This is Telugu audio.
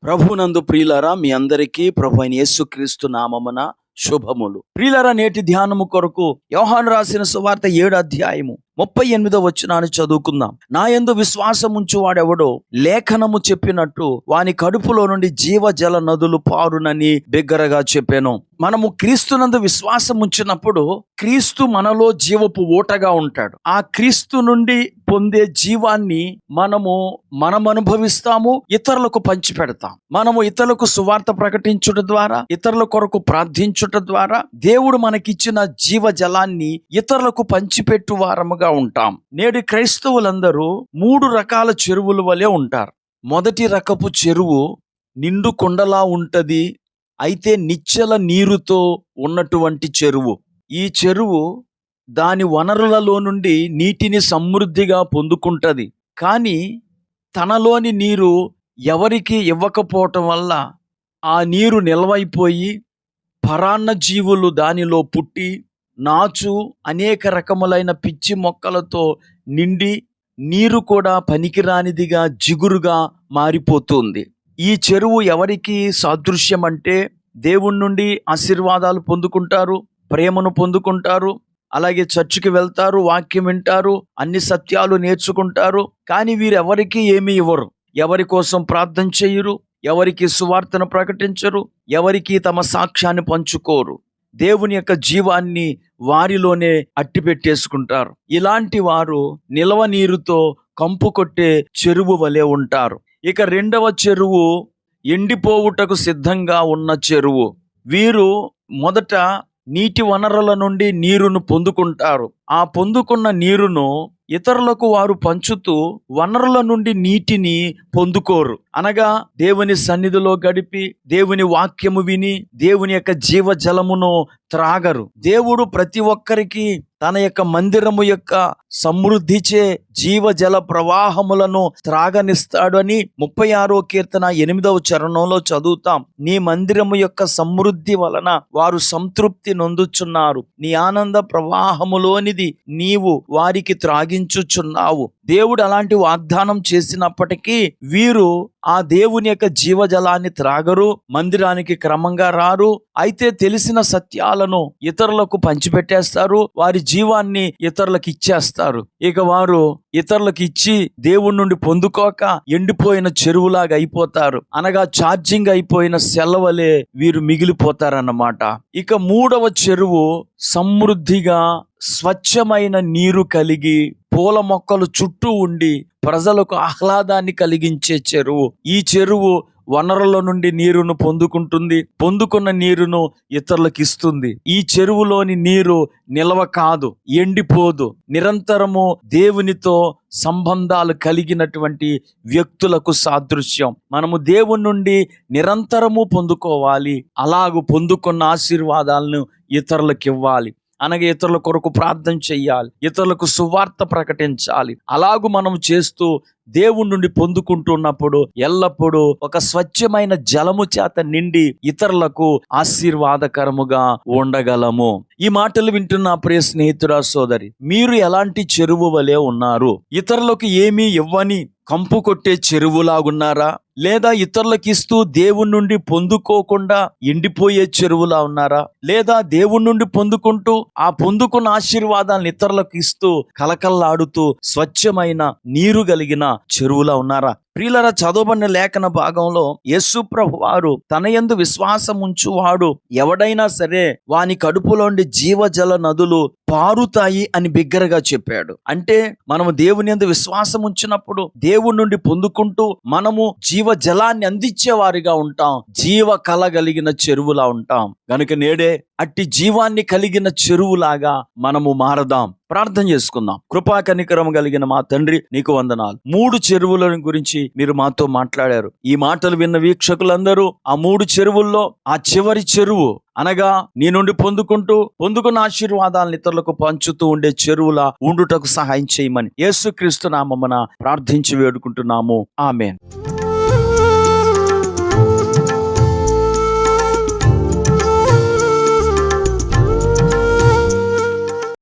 ప్రభునందు ప్రియులారా, మీ అందరికీ ప్రభు అయిన యేసుక్రీస్తు నామమున శుభములు. ప్రియులారా, నేటి ధ్యానము కొరకు యోహాను రాసిన సువార్త 7వ అధ్యాయము 38వ వచనాన్ని చదువుకుందాం. నా యందు విశ్వాసముంచు వాడెవడో లేఖనము చెప్పినట్టు వాని కడుపులో నుండి జీవజల నదులు పారునని బిగ్గరగా చెప్పాను. మనము క్రీస్తునందు విశ్వాసం ఉంచినప్పుడు క్రీస్తు మనలో జీవపు ఊటగా ఉంటాడు. ఆ క్రీస్తు నుండి పొందే జీవాన్ని మనం అనుభవిస్తాము, ఇతరులకు పంచిపెడతాం. మనము ఇతరులకు సువార్త ప్రకటించుట ద్వారా, ఇతరుల కొరకు ప్రార్థించుట ద్వారా దేవుడు మనకిచ్చిన జీవ జలాన్ని ఇతరులకు పంచిపెట్టు వారముగా ఉంటాం. నేడు క్రైస్తవులందరూ 3 రకాల చెరువుల వలె ఉంటారు. మొదటి రకపు చెరువు నిండు కొండలా ఉంటది, అయితే నిశ్చల నీరుతో ఉన్నటువంటి చెరువు. ఈ చెరువు దాని వనరులలో నుండి నీటిని సమృద్ధిగా పొందుకుంటది. కానీ తనలోని నీరు ఎవరికి ఇవ్వకపోవటం వల్ల ఆ నీరు నిల్వైపోయి పరాన్న జీవులు దానిలో పుట్టి నాచు అనేక రకములైన పిచ్చి మొక్కలతో నిండి నీరు కూడా పనికిరానిదిగా జిగురుగా మారిపోతుంది. ఈ చెరువు ఎవరికి సాదృశ్యం అంటే, దేవుని నుండి ఆశీర్వాదాలు పొందుకుంటారు, ప్రేమను పొందుకుంటారు, అలాగే చర్చికి వెళ్తారు, వాక్యం వింటారు, అన్ని సత్యాలు నేర్చుకుంటారు. కానీ వీరెవరికి ఏమీ ఇవ్వరు, ఎవరి కోసం ప్రార్థన చేయరు, ఎవరికి సువార్తను ప్రకటించరు, ఎవరికి తమ సాక్ష్యాన్ని పంచుకోరు. దేవుని యొక్క జీవాన్ని వారిలోనే అట్టి పెట్టేసుకుంటారు. ఇలాంటి వారు నిలవ నీరుతో కంపు కొట్టే చెరువు వలె ఉంటారు. ఇక రెండవ చెరువు ఎండిపోవుటకు సిద్ధంగా ఉన్న చెరువు. వీరు మొదట నీటి వనరుల నుండి నీరును పొందుకుంటారు. ఆ పొందుకున్న నీరును ఇతరులకు వారు పంచుతూ వనరుల నుండి నీటిని పొందుకోరు. అనగా దేవుని సన్నిధిలో గడిపి దేవుని వాక్యము విని దేవుని యొక్క జీవ జలమును త్రాగరు. దేవుడు ప్రతి ఒక్కరికి తన యొక్క మందిరము యొక్క సమృద్ధిచే జీవజల ప్రవాహములను త్రాగనిస్తాడు అని 36వ కీర్తన 8వ చరణంలో చదువుతాం. నీ మందిరము యొక్క సమృద్ధి వలన వారు సంతృప్తి నొందుచున్నారు, నీ ఆనంద ప్రవాహములోనిది నీవు వారికి త్రాగించుచున్నావు. దేవుడు అలాంటి వాగ్దానం చేసినప్పటికీ వీరు ఆ దేవుని యొక్క జీవజలాన్ని త్రాగరు, మందిరానికి క్రమంగా రారు. అయితే తెలిసిన సత్యాలను ఇతరులకు పంచిపెట్టేస్తారు, వారి జీవాన్ని ఇతరులకు ఇచ్చేస్తారు. ఇక వారు ఇతరులకు ఇచ్చి దేవుడి నుండి పొందుకోక ఎండిపోయిన చెరువులాగా అయిపోతారు. అనగా ఛార్జింగ్ అయిపోయిన సెలవలే వీరు మిగిలిపోతారన్నమాట. ఇక 3వ చెరువు సమృద్ధిగా స్వచ్ఛమైన నీరు కలిగి పూల మొక్కలు చుట్టూ ఉండి ప్రజలకు ఆహ్లాదాన్ని కలిగించే చెరువు. ఈ చెరువు వనరుల నుండి నీరును పొందుకుంటుంది, పొందుకున్న నీరును ఇతరులకు ఇస్తుంది. ఈ చెరువులోని నీరు నిలవ కాదు, ఎండిపోదు. నిరంతరము దేవునితో సంబంధాలు కలిగినటువంటి వ్యక్తులకు సాదృశ్యం. మనము దేవుని నుండి నిరంతరము పొందుకోవాలి. అలాగూ పొందుకున్న ఆశీర్వాదాలను ఇతరులకు ఇవ్వాలి. అనగా ఇతరుల కొరకు ప్రార్థన చెయ్యాలి, ఇతరులకు సువార్త ప్రకటించాలి. అలాగూ మనం చేస్తూ దేవుడి నుండి పొందుకుంటున్నప్పుడు ఎల్లప్పుడూ ఒక స్వచ్ఛమైన జలము చేత నిండి ఇతరులకు ఆశీర్వాదకరముగా ఉండగలము. ఈ మాటలు వింటున్న ప్రియ స్నేహితుడా, సోదరి, మీరు ఎలాంటి చెరువు వలె ఉన్నారు? ఇతరులకు ఏమీ ఇవ్వని కంపు కొట్టే చెరువులాగున్నారా? లేదా ఇతరులకు ఇస్తూ దేవుని నుండి పొందుకోకుండా ఎండిపోయే చెరువులా ఉన్నారా? లేదా దేవుని నుండి పొందుకుంటూ ఆ పొందుకున్న ఆశీర్వాదాలను ఇతరులకు ఇస్తూ కలకల్లాడుతూ స్వచ్ఛమైన నీరు కలిగిన చెరువులా ఉన్నారా? ప్రియులారా, చదవబడిన లేఖన భాగంలో యేసు ప్రభువు వారు తన యందు విశ్వాసం ఉంచువాడు ఎవడైనా సరే వాని కడుపులోండి జీవజల నదులు పారుతాయి అని బిగ్గరగా చెప్పాడు. అంటే మనము దేవుని యందు విశ్వాసం ఉంచినప్పుడు దేవుని నుండి పొందుకుంటూ మనము జీవ జలాన్ని అందించే వారిగా ఉంటాం, జీవ కళ కలిగిన చెరువులా ఉంటాం. గనుక నేడే అట్టి జీవాన్ని కలిగిన చెరువులాగా మనము మారదాం. ప్రార్థన చేసుకుందాం. కృపా కనికరం కలిగిన మా తండ్రి, నీకు వందనాలు. 3 చెరువుల గురించి మీరు మాతో మాట్లాడారు. ఈ మాటలు విన్న వీక్షకులందరూ ఆ 3 చెరువుల్లో ఆ చివరి చెరువు అనగా నీ నుండి పొందుకున్న ఆశీర్వాదాలను ఇతరులకు పంచుతూ ఉండే చెరువులా ఉండుటకు సహాయం చేయమని యేసుక్రీస్తు నామమున ప్రార్థించి వేడుకుంటున్నాము. ఆమేన్.